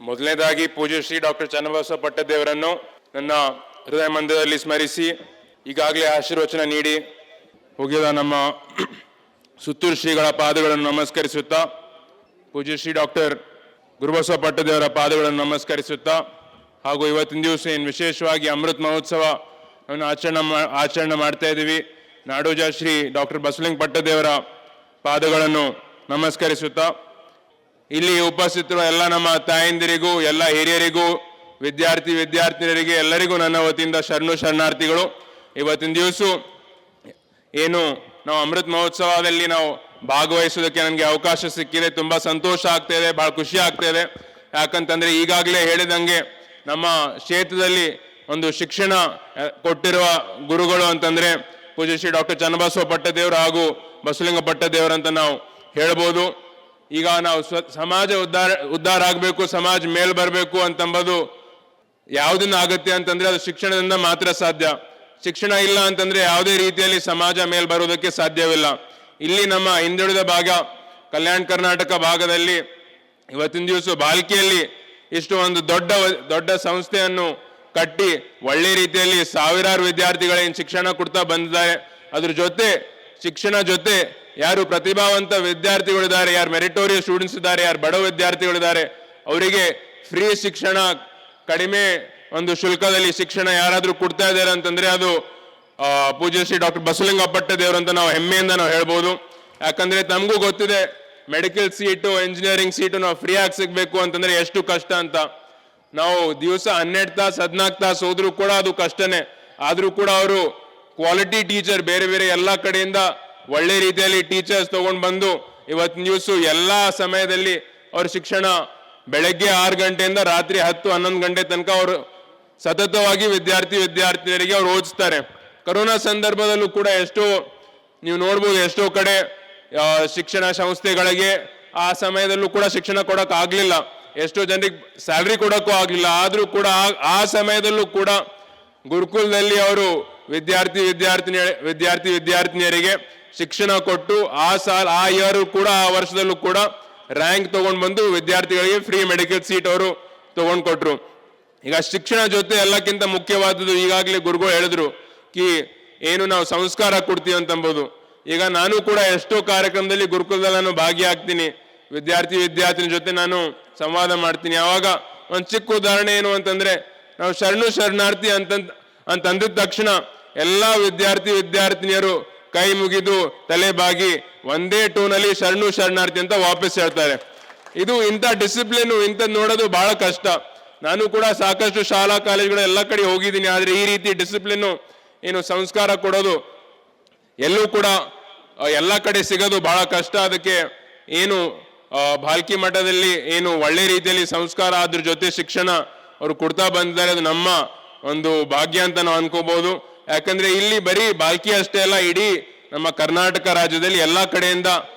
ಮೊದಲನೇದಾಗಿ ಪೂಜ್ಯ ಶ್ರೀ ಡಾಕ್ಟರ್ ಚನ್ನಬಸವ ಪಟ್ಟದೇವರನ್ನು ನನ್ನ ಹೃದಯ ಮಂದಿರದಲ್ಲಿ ಸ್ಮರಿಸಿ ಈಗಾಗಲೇ ಆಶೀರ್ವಚನ ನೀಡಿ ಹೋಗಿದ ನಮ್ಮ ಸುತ್ತೂರು ಶ್ರೀಗಳ ಪಾದಗಳನ್ನು ನಮಸ್ಕರಿಸುತ್ತಾ ಪೂಜ್ಯ ಶ್ರೀ ಡಾಕ್ಟರ್ ಗುರುಬಸವ ಪಟ್ಟದೇವರ ಪಾದಗಳನ್ನು ನಮಸ್ಕರಿಸುತ್ತಾ ಹಾಗೂ ಇವತ್ತಿನ ದಿವಸ ಏನು ವಿಶೇಷವಾಗಿ ಅಮೃತ ಮಹೋತ್ಸವ ಆಚರಣೆ ಮಾಡ್ತಾ ಇದ್ದೀವಿ. ನಾಡೋಜ ಶ್ರೀ ಡಾಕ್ಟರ್ ಬಸವಲಿಂಗ ಪಟ್ಟದೇವರ ಪಾದಗಳನ್ನು ನಮಸ್ಕರಿಸುತ್ತಾ ಇಲ್ಲಿ ಉಪಸ್ಥಿತರು ಎಲ್ಲ ನಮ್ಮ ತಾಯಂದಿರಿಗೂ ಎಲ್ಲ ಹಿರಿಯರಿಗೂ ವಿದ್ಯಾರ್ಥಿನಿಯರಿಗೆ ಎಲ್ಲರಿಗೂ ನನ್ನ ವತಿಯಿಂದ ಶರಣಾರ್ಥಿಗಳು. ಇವತ್ತಿನ ದಿವಸ ಏನು ನಾವು ಅಮೃತ ಮಹೋತ್ಸವದಲ್ಲಿ ನಾವು ಭಾಗವಹಿಸೋದಕ್ಕೆ ನನಗೆ ಅವಕಾಶ ಸಿಕ್ಕಿದೆ. ತುಂಬ ಸಂತೋಷ ಆಗ್ತಾ ಇದೆ, ಭಾಳ ಖುಷಿ ಆಗ್ತಾ ಇದೆ. ಯಾಕಂತಂದರೆ ಈಗಾಗಲೇ ಹೇಳಿದಂಗೆ ನಮ್ಮ ಕ್ಷೇತ್ರದಲ್ಲಿ ಒಂದು ಶಿಕ್ಷಣ ಕೊಟ್ಟಿರುವ ಗುರುಗಳು ಅಂತಂದರೆ ಪೂಜ್ಯ ಶ್ರೀ ಡಾಕ್ಟರ್ ಚನ್ನಬಸವ ಪಟ್ಟದೇವರು ಹಾಗೂ ಬಸವಲಿಂಗ ಪಟ್ಟದೇವರು ಅಂತ ನಾವು ಹೇಳ್ಬೋದು. ಈಗ ನಾವು ಸಮಾಜ ಉದ್ಧಾರ ಆಗಬೇಕು, ಸಮಾಜ ಮೇಲ್ ಬರಬೇಕು ಅಂತಂಬುದು ಯಾವುದನ್ನ ಆಗುತ್ತೆ ಅಂತಂದ್ರೆ ಅದು ಶಿಕ್ಷಣದಿಂದ ಮಾತ್ರ ಸಾಧ್ಯ. ಶಿಕ್ಷಣ ಇಲ್ಲ ಅಂತಂದ್ರೆ ಯಾವುದೇ ರೀತಿಯಲ್ಲಿ ಸಮಾಜ ಮೇಲ್ ಬರೋದಕ್ಕೆ ಸಾಧ್ಯವಿಲ್ಲ. ಇಲ್ಲಿ ನಮ್ಮ ಹಿಂದುಳಿದ ಭಾಗ ಕಲ್ಯಾಣ ಕರ್ನಾಟಕ ಭಾಗದಲ್ಲಿ ಇವತ್ತಿನ ದಿವಸ ಬಾಲ್ಕಿಯಲ್ಲಿ ಇಷ್ಟು ಒಂದು ದೊಡ್ಡ ಸಂಸ್ಥೆಯನ್ನು ಕಟ್ಟಿ ಒಳ್ಳೆ ರೀತಿಯಲ್ಲಿ ಸಾವಿರಾರು ವಿದ್ಯಾರ್ಥಿಗಳಿಗೆ ಶಿಕ್ಷಣ ಕೊಡ್ತಾ ಬಂದಿದ್ದಾರೆ. ಅದ್ರ ಜೊತೆ ಶಿಕ್ಷಣ ಜೊತೆ ಯಾರು ಪ್ರತಿಭಾವಂತ ವಿದ್ಯಾರ್ಥಿಗಳಿದ್ದಾರೆ, ಯಾರು ಮೆರಿಟೋರಿಯಸ್ ಸ್ಟೂಡೆಂಟ್ಸ್ ಇದ್ದಾರೆ, ಯಾರು ಬಡ ವಿದ್ಯಾರ್ಥಿಗಳಿದ್ದಾರೆ, ಅವರಿಗೆ ಫ್ರೀ ಶಿಕ್ಷಣ, ಕಡಿಮೆ ಒಂದು ಶುಲ್ಕದಲ್ಲಿ ಶಿಕ್ಷಣ ಯಾರಾದರೂ ಕೊಡ್ತಾ ಇದ್ದಾರೆ ಅಂತಂದ್ರೆ ಅದು ಪೂಜ್ಯ ಶ್ರೀ ಡಾಕ್ಟರ್ ಬಸವಲಿಂಗ ಪಟ್ಟದೇವರು ಅಂತ ನಾವು ಹೆಮ್ಮೆಯಿಂದ ನಾವು ಹೇಳ್ಬೋದು. ಯಾಕಂದ್ರೆ ತಮಗೂ ಗೊತ್ತಿದೆ ಮೆಡಿಕಲ್ ಸೀಟು, ಇಂಜಿನಿಯರಿಂಗ್ ಸೀಟು ನಾವು ಫ್ರೀ ಆಗಿ ಸಿಗ್ಬೇಕು ಅಂತಂದ್ರೆ ಎಷ್ಟು ಕಷ್ಟ ಅಂತ. ನಾವು ದಿವಸ 12 ತಾಸು 14 ತಾಸು ಹೋದ್ರೂ ಕೂಡ ಅದು ಕಷ್ಟನೇ. ಆದ್ರೂ ಕೂಡ ಅವರು ಕ್ವಾಲಿಟಿ ಟೀಚರ್ ಬೇರೆ ಬೇರೆ ಎಲ್ಲ ಕಡೆಯಿಂದ ಒಳ್ಳೆ ರೀತಿಯಲ್ಲಿ ಟೀಚರ್ಸ್ ತಗೊಂಡು ಬಂದು ಇವತ್ತಿನ ದಿವಸ ಎಲ್ಲ ಸಮಯದಲ್ಲಿ ಅವ್ರ ಶಿಕ್ಷಣ ಬೆಳಗ್ಗೆ 6 ಗಂಟೆಯಿಂದ ರಾತ್ರಿ 10-11 ಗಂಟೆ ತನಕ ಅವರು ಸತತವಾಗಿ ವಿದ್ಯಾರ್ಥಿನಿಯರಿಗೆ ಅವ್ರು ಓದಿಸ್ತಾರೆ. ಕರೋನಾ ಸಂದರ್ಭದಲ್ಲೂ ಕೂಡ ನೀವು ನೋಡ್ಬೋದು ಎಷ್ಟೋ ಕಡೆ ಶಿಕ್ಷಣ ಸಂಸ್ಥೆಗಳಿಗೆ ಆ ಸಮಯದಲ್ಲೂ ಕೂಡ ಶಿಕ್ಷಣ ಕೊಡಕ್ ಆಗ್ಲಿಲ್ಲ, ಎಷ್ಟೋ ಜನರಿಗೆ ಸ್ಯಾಲ್ರಿ ಕೊಡಕ್ಕೂ ಆಗ್ಲಿಲ್ಲ. ಆದ್ರೂ ಕೂಡ ಆ ಸಮಯದಲ್ಲೂ ಕೂಡ ಗುರುಕುಲದಲ್ಲಿ ಅವರು ವಿದ್ಯಾರ್ಥಿನಿಯರಿಗೆ ಶಿಕ್ಷಣ ಕೊಟ್ಟು ಆ ಇಯರ್ ಕೂಡ ಆ ವರ್ಷದಲ್ಲೂ ಕೂಡ ರ್ಯಾಂಕ್ ತಗೊಂಡು ಬಂದು ವಿದ್ಯಾರ್ಥಿಗಳಿಗೆ ಫ್ರೀ ಮೆಡಿಕಲ್ ಸೀಟ್ ಅವರು ತಗೊಂಡು ಕೊಟ್ರು. ಈಗ ಶಿಕ್ಷಣ ಜೊತೆ ಎಲ್ಲಕ್ಕಿಂತ ಮುಖ್ಯವಾದದ್ದು ಈಗಾಗಲೇ ಗುರುಗಳು ಹೇಳಿದ್ರು ಏನು ನಾವು ಸಂಸ್ಕಾರ ಕೊಡ್ತೀವಿ ಅಂತಂಬೋದು. ಈಗ ನಾನು ಕೂಡ ಎಷ್ಟೋ ಕಾರ್ಯಕ್ರಮದಲ್ಲಿ ಗುರುಕುಲದಲ್ಲಿ ನಾನು ಭಾಗಿಯಾಗ್ತೀನಿ, ವಿದ್ಯಾರ್ಥಿನಿ ಜೊತೆ ನಾನು ಸಂವಾದ ಮಾಡ್ತೀನಿ. ಆವಾಗ ಒಂದು ಚಿಕ್ಕ ಉದಾಹರಣೆ ಏನು ಅಂತಂದ್ರೆ ನಾವು ಶರಣಾರ್ಥಿ ಅಂತಂದಿದ ತಕ್ಷಣ ಎಲ್ಲ ವಿದ್ಯಾರ್ಥಿನಿಯರು ಕೈ ಮುಗಿದು ತಲೆ ಬಾಗಿ ಒಂದೇ ಟೋನಲ್ಲಿ ಶರಣಾರ್ಥಿ ಅಂತ ವಾಪಸ್ ಹೇಳ್ತಾರೆ. ಇದು ಇಂಥ ಡಿಸಿಪ್ಲಿನ್ ಇಂಥದ್ದು ನೋಡೋದು ಬಹಳ ಕಷ್ಟ. ನಾನು ಕೂಡ ಸಾಕಷ್ಟು ಶಾಲಾ ಕಾಲೇಜುಗಳು ಎಲ್ಲ ಕಡೆ ಹೋಗಿದ್ದೀನಿ, ಆದ್ರೆ ಈ ರೀತಿ ಡಿಸಿಪ್ಲಿನ್ ಏನು ಸಂಸ್ಕಾರ ಕೊಡೋದು ಎಲ್ಲೂ ಕೂಡ ಎಲ್ಲ ಕಡೆ ಸಿಗೋದು ಬಹಳ ಕಷ್ಟ. ಅದಕ್ಕೆ ಏನು ಬಾಲ್ಕಿ ಮಠದಲ್ಲಿ ಏನು ಒಳ್ಳೆ ರೀತಿಯಲ್ಲಿ ಸಂಸ್ಕಾರ ಅದ್ರ ಜೊತೆ ಶಿಕ್ಷಣ ಅವರು ಕೊಡ್ತಾ ಬಂದಿದ್ದಾರೆ, ಅದು ನಮ್ಮ ಒಂದು ಭಾಗ್ಯ ಅಂತ ನಾವು ಅನ್ಕೋಬಹುದು. ಯಾಕಂದ್ರೆ ಇಲ್ಲಿ ಬರೀ ಬಾಲ್ಕಿ ಅಷ್ಟೇ ಅಲ್ಲ, ಇಡೀ ನಮ್ಮ ಕರ್ನಾಟಕ ರಾಜ್ಯದಲ್ಲಿ ಎಲ್ಲಾ ಕಡೆಯಿಂದ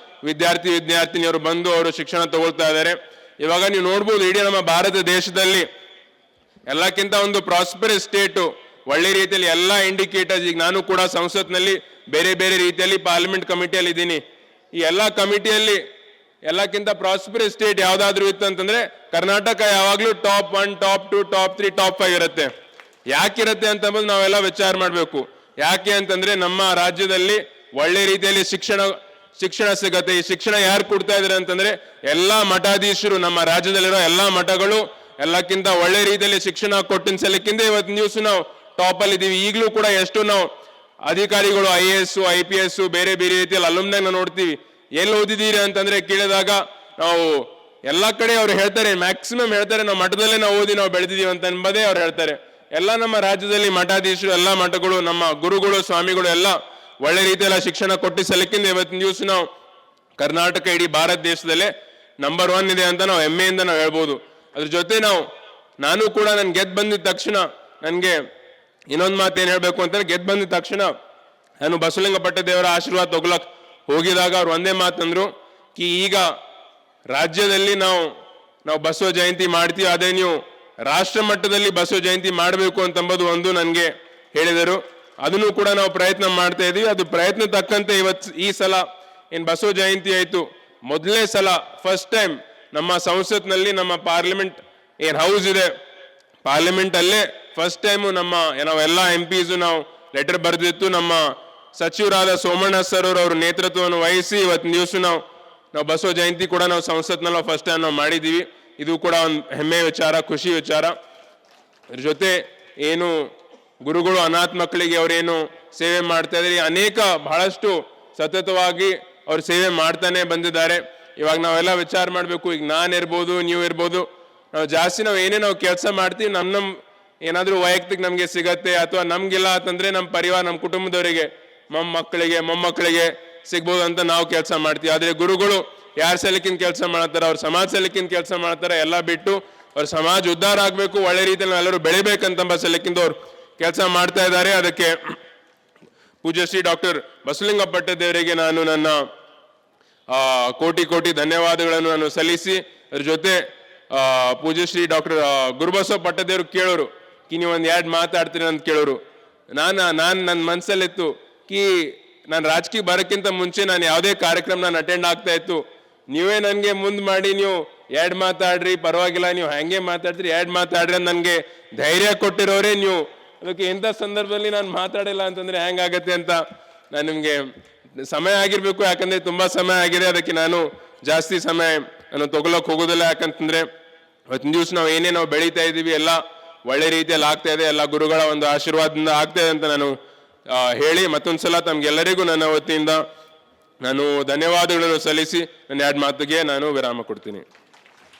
ವಿದ್ಯಾರ್ಥಿನಿಯರು ಬಂದು ಅವರು ಶಿಕ್ಷಣ ತಗೊಳ್ತಾ ಇದ್ದಾರೆ. ಇವಾಗ ನೀವು ನೋಡ್ಬೋದು ಇಡೀ ನಮ್ಮ ಭಾರತ ದೇಶದಲ್ಲಿ ಎಲ್ಲಕ್ಕಿಂತ ಒಂದು ಪ್ರಾಸ್ಪರಸ್ ಸ್ಟೇಟು, ಒಳ್ಳೆ ರೀತಿಯಲ್ಲಿ ಎಲ್ಲ ಇಂಡಿಕೇಟರ್ಸ್. ಈಗ ನಾನು ಕೂಡ ಸಂಸತ್ನಲ್ಲಿ ಬೇರೆ ಬೇರೆ ರೀತಿಯಲ್ಲಿ ಪಾರ್ಲಿಮೆಂಟ್ ಕಮಿಟಿಯಲ್ಲಿ ಇದ್ದೀನಿ. ಈ ಎಲ್ಲ ಕಮಿಟಿಯಲ್ಲಿ ಎಲ್ಲಕ್ಕಿಂತ ಪ್ರಾಸ್ಪರಸ್ ಸ್ಟೇಟ್ ಯಾವ್ದಾದ್ರು ಇತ್ತು ಅಂತಂದ್ರೆ ಕರ್ನಾಟಕ ಯಾವಾಗ್ಲೂ ಟಾಪ್ 1, ಟಾಪ್ 2, ಟಾಪ್ 3, ಟಾಪ್ 5 ಇರುತ್ತೆ. ಯಾಕಿರುತ್ತೆ ಅಂತಂಬುದು ನಾವೆಲ್ಲ ವಿಚಾರ ಮಾಡಬೇಕು. ಯಾಕೆ ಅಂತಂದ್ರೆ ನಮ್ಮ ರಾಜ್ಯದಲ್ಲಿ ಒಳ್ಳೆ ರೀತಿಯಲ್ಲಿ ಶಿಕ್ಷಣ ಸಿಗತ್ತೆ. ಈ ಶಿಕ್ಷಣ ಯಾರು ಕೊಡ್ತಾ ಇದಾರೆ ಅಂತಂದ್ರೆ ಎಲ್ಲಾ ಮಠಾಧೀಶರು, ನಮ್ಮ ರಾಜ್ಯದಲ್ಲಿರೋ ಎಲ್ಲಾ ಮಠಗಳು ಎಲ್ಲಕ್ಕಿಂತ ಒಳ್ಳೆ ರೀತಿಯಲ್ಲಿ ಶಿಕ್ಷಣ ಕೊಟ್ಟಿನ ಸಲಕ್ಕಿಂತ ಇವತ್ತಿನ ದಿವಸ ನಾವು ಟಾಪ್ ಅಲ್ಲಿ ಇದೀವಿ. ಈಗಲೂ ಕೂಡ ಎಷ್ಟು ನಾವು ಅಧಿಕಾರಿಗಳು IAS, IPS ಬೇರೆ ಬೇರೆ ರೀತಿಯಲ್ಲಿ ಅಲುಮ್ನಾಗ ನಾವು ನೋಡ್ತೀವಿ. ಎಲ್ಲಿ ಓದಿದ್ದೀರಿ ಅಂತಂದ್ರೆ ಕೇಳಿದಾಗ ನಾವು ಎಲ್ಲಾ ಕಡೆ ಅವ್ರು ಹೇಳ್ತಾರೆ, ಮ್ಯಾಕ್ಸಿಮಮ್ ಹೇಳ್ತಾರೆ ನಾವು ಮಠದಲ್ಲೇ ನಾವು ಓದಿ ನಾವು ಬೆಳೆದಿದ್ದೀವಿ ಅಂತ ಎಂಬುದೇ ಅವ್ರು ಹೇಳ್ತಾರೆ. ಎಲ್ಲ ನಮ್ಮ ರಾಜ್ಯದಲ್ಲಿ ಮಠಾಧೀಶರು, ಎಲ್ಲ ಮಠಗಳು, ನಮ್ಮ ಗುರುಗಳು, ಸ್ವಾಮಿಗಳು ಎಲ್ಲ ಒಳ್ಳೆ ರೀತಿಯಲ್ಲ ಶಿಕ್ಷಣ ಕೊಟ್ಟಿ ಸಲಕ್ಕಿಂದ ಇವತ್ತಿನ ದಿವಸ ನಾವು ಕರ್ನಾಟಕ ಇಡೀ ಭಾರತ ದೇಶದಲ್ಲೇ ನಂಬರ್ 1 ಇದೆ ಅಂತ ನಾವು ಹೆಮ್ಮೆಯಿಂದ ನಾವು ಹೇಳ್ಬೋದು. ಅದ್ರ ಜೊತೆ ನಾನು ಕೂಡ ಗೆದ್ದು ಬಂದಿದ ತಕ್ಷಣ ನನಗೆ ಇನ್ನೊಂದು ಮಾತೇನು ಹೇಳ್ಬೇಕು ಅಂತಂದ್ರೆ, ಗೆದ್ದು ಬಂದಿದ ತಕ್ಷಣ ನಾನು ಬಸವಲಿಂಗ ಪಟ್ಟದೇವರ ಆಶೀರ್ವಾದ ತಗೊಳಕ್ ಹೋಗಿದಾಗ ಅವ್ರು ಒಂದೇ ಮಾತಂದ್ರು ಈಗ ರಾಜ್ಯದಲ್ಲಿ ನಾವು ಬಸವ ಜಯಂತಿ ಮಾಡ್ತೀವಿ, ಅದೇ ನೀವು ರಾಷ್ಟ್ರ ಮಟ್ಟದಲ್ಲಿ ಬಸವ ಜಯಂತಿ ಮಾಡಬೇಕು ಅಂತಂಬುದು ಒಂದು ನನಗೆ ಹೇಳಿದರು. ಅದನ್ನು ಕೂಡ ನಾವು ಪ್ರಯತ್ನ ಮಾಡ್ತಾ ಇದೀವಿ. ಅದು ಪ್ರಯತ್ನ ತಕ್ಕಂತೆ ಈ ಸಲ ಏನು ಬಸವ ಜಯಂತಿ ಆಯ್ತು, ಮೊದಲನೇ ಸಲ ಫಸ್ಟ್ ಟೈಮ್ ನಮ್ಮ ಸಂಸತ್ನಲ್ಲಿ ನಮ್ಮ ಪಾರ್ಲಿಮೆಂಟ್ ಏನು ಹೌಸ್ ಇದೆ ಪಾರ್ಲಿಮೆಂಟ್ ಅಲ್ಲೇ ಫಸ್ಟ್ ಟೈಮು ನಾವೆಲ್ಲ MPs ನಾವು ಲೆಟರ್ ಬರೆದಿತ್ತು. ನಮ್ಮ ಸಚಿವರಾದ ಸೋಮಣ್ಣ ಸರ್ ಅವ್ರ ನೇತೃತ್ವವನ್ನು ವಹಿಸಿ ಇವತ್ತಿನ ದಿವಸ ನಾವು ಬಸವ ಜಯಂತಿ ಕೂಡ ನಾವು ಸಂಸತ್ನಲ್ಲಿ ಫಸ್ಟ್ ಟೈಮ್ ನಾವು ಮಾಡಿದ್ದೀವಿ. ಇದು ಕೂಡ ಒಂದು ಹೆಮ್ಮೆ ವಿಚಾರ, ಖುಷಿ ವಿಚಾರ. ಅದ್ರ ಜೊತೆ ಏನು ಗುರುಗಳು ಅನಾಥ ಮಕ್ಕಳಿಗೆ ಅವರೇನು ಸೇವೆ ಮಾಡ್ತಾ ಇದ್ದಾರೆ, ಅನೇಕ ಬಹಳಷ್ಟು ಸತತವಾಗಿ ಅವ್ರು ಸೇವೆ ಮಾಡ್ತಾನೆ ಬಂದಿದ್ದಾರೆ. ಇವಾಗ ನಾವೆಲ್ಲ ವಿಚಾರ ಮಾಡಬೇಕು, ಈಗ ನಾನಿರ್ಬೋದು, ನೀವು ಇರ್ಬೋದು, ನಾವು ಏನೇ ನಾವು ಕೆಲಸ ಮಾಡ್ತೀವಿ, ನಮ್ಮ ಏನಾದರೂ ವೈಯಕ್ತಿಕ ನಮಗೆ ಸಿಗತ್ತೆ ಅಥವಾ ನಮ್ಗಿಲ್ಲ ಅಂತಂದ್ರೆ ನಮ್ಮ ಪರಿವಾರ, ನಮ್ಮ ಕುಟುಂಬದವರಿಗೆ, ಮೊಮ್ಮಕ್ಕಳಿಗೆ ಸಿಗ್ಬೋದು ಅಂತ ನಾವು ಕೆಲಸ ಮಾಡ್ತೀವಿ. ಆದರೆ ಗುರುಗಳು ಯಾರ ಸಲಕ್ಕಿನ ಕೆಲಸ ಮಾಡ್ತಾರೆ, ಅವ್ರ ಸಮಾಜ ಸಲಕ್ಕಿನ ಕೆಲಸ ಮಾಡ್ತಾರೆ. ಎಲ್ಲ ಬಿಟ್ಟು ಅವ್ರ ಸಮಾಜ ಉದ್ಧಾರ ಆಗಬೇಕು, ಒಳ್ಳೆ ರೀತಿಯಲ್ಲಿ ಎಲ್ಲರೂ ಬೆಳಿಬೇಕಂತ ಸಲಕ್ಕಿಂದ ಅವ್ರು ಕೆಲಸ ಮಾಡ್ತಾ ಇದ್ದಾರೆ. ಅದಕ್ಕೆ ಪೂಜ್ಯ ಶ್ರೀ ಡಾಕ್ಟರ್ ಬಸವಲಿಂಗ ಪಟ್ಟದೇವರಿಗೆ ನಾನು ನನ್ನ ಕೋಟಿ ಧನ್ಯವಾದಗಳನ್ನು ನಾನು ಸಲ್ಲಿಸಿ, ಅದ್ರ ಜೊತೆ ಪೂಜ್ಯ ಶ್ರೀ ಡಾಕ್ಟರ್ ಗುರುಬಸವ ಪಟ್ಟದೇವರು ಕೇಳೋರು ನೀವು ಒಂದು ಎರಡು ಮಾತಾಡ್ತೀನಿ ಅಂತ ಕೇಳೋರು. ನನ್ನ ಮನಸ್ಸಲ್ಲಿತ್ತು ನಾನು ರಾಜಕೀಯ ಬರೋಕ್ಕಿಂತ ಮುಂಚೆ ನಾನು ಯಾವುದೇ ಕಾರ್ಯಕ್ರಮ ನಾನು ಅಟೆಂಡ್ ಆಗ್ತಾ ಇತ್ತು, ನೀವೇ ನನಗೆ ಮುಂದೆ ಮಾಡಿ ನೀವು ಎರಡು ಮಾತಾಡ್ರಿ, ಪರವಾಗಿಲ್ಲ, ನೀವು ಹಂಗೆ ಮಾತಾಡ್ತೀರಿ, ಎರಡು ಮಾತಾಡ್ರಿ ಅಂತ ನನಗೆ ಧೈರ್ಯ ಕೊಟ್ಟಿರೋರೇ ನೀವು. ಅದಕ್ಕೆ ಎಂಥ ಸಂದರ್ಭದಲ್ಲಿ ನಾನು ಮಾತಾಡಿಲ್ಲ ಅಂತಂದ್ರೆ ಹೆಂಗಾಗತ್ತೆ ಅಂತ ನಾನು ನಿಮಗೆ ಸಮಯ ಆಗಿರ್ಬೇಕು, ಯಾಕಂದ್ರೆ ತುಂಬಾ ಸಮಯ ಆಗಿದೆ. ಅದಕ್ಕೆ ನಾನು ಜಾಸ್ತಿ ಸಮಯ ನಾನು ತಗೊಳಕ್ ಹೋಗೋದಿಲ್ಲ. ಯಾಕಂತಂದ್ರೆ ಇವತ್ತಿನ ದಿವಸ ನಾವು ಬೆಳೀತಾ ಇದ್ದೀವಿ, ಎಲ್ಲ ಒಳ್ಳೆ ರೀತಿಯಲ್ಲಿ ಆಗ್ತಾ ಇದೆ, ಎಲ್ಲ ಗುರುಗಳ ಒಂದು ಆಶೀರ್ವಾದದಿಂದ ಆಗ್ತಾ ಇದೆ ಅಂತ ನಾನು ಹೇಳಿ ಮತ್ತೊಂದ್ಸಲ ತಮ್ಗೆಲ್ಲರಿಗೂ ನನ್ನ ವತಿಯಿಂದ ನಾನು ಧನ್ಯವಾದಗಳನ್ನು ಸಲ್ಲಿಸಿ ನನ್ನ ಎರಡು ಮಾತಿಗೆ ನಾನು ವಿರಾಮ ಕೊಡ್ತೀನಿ.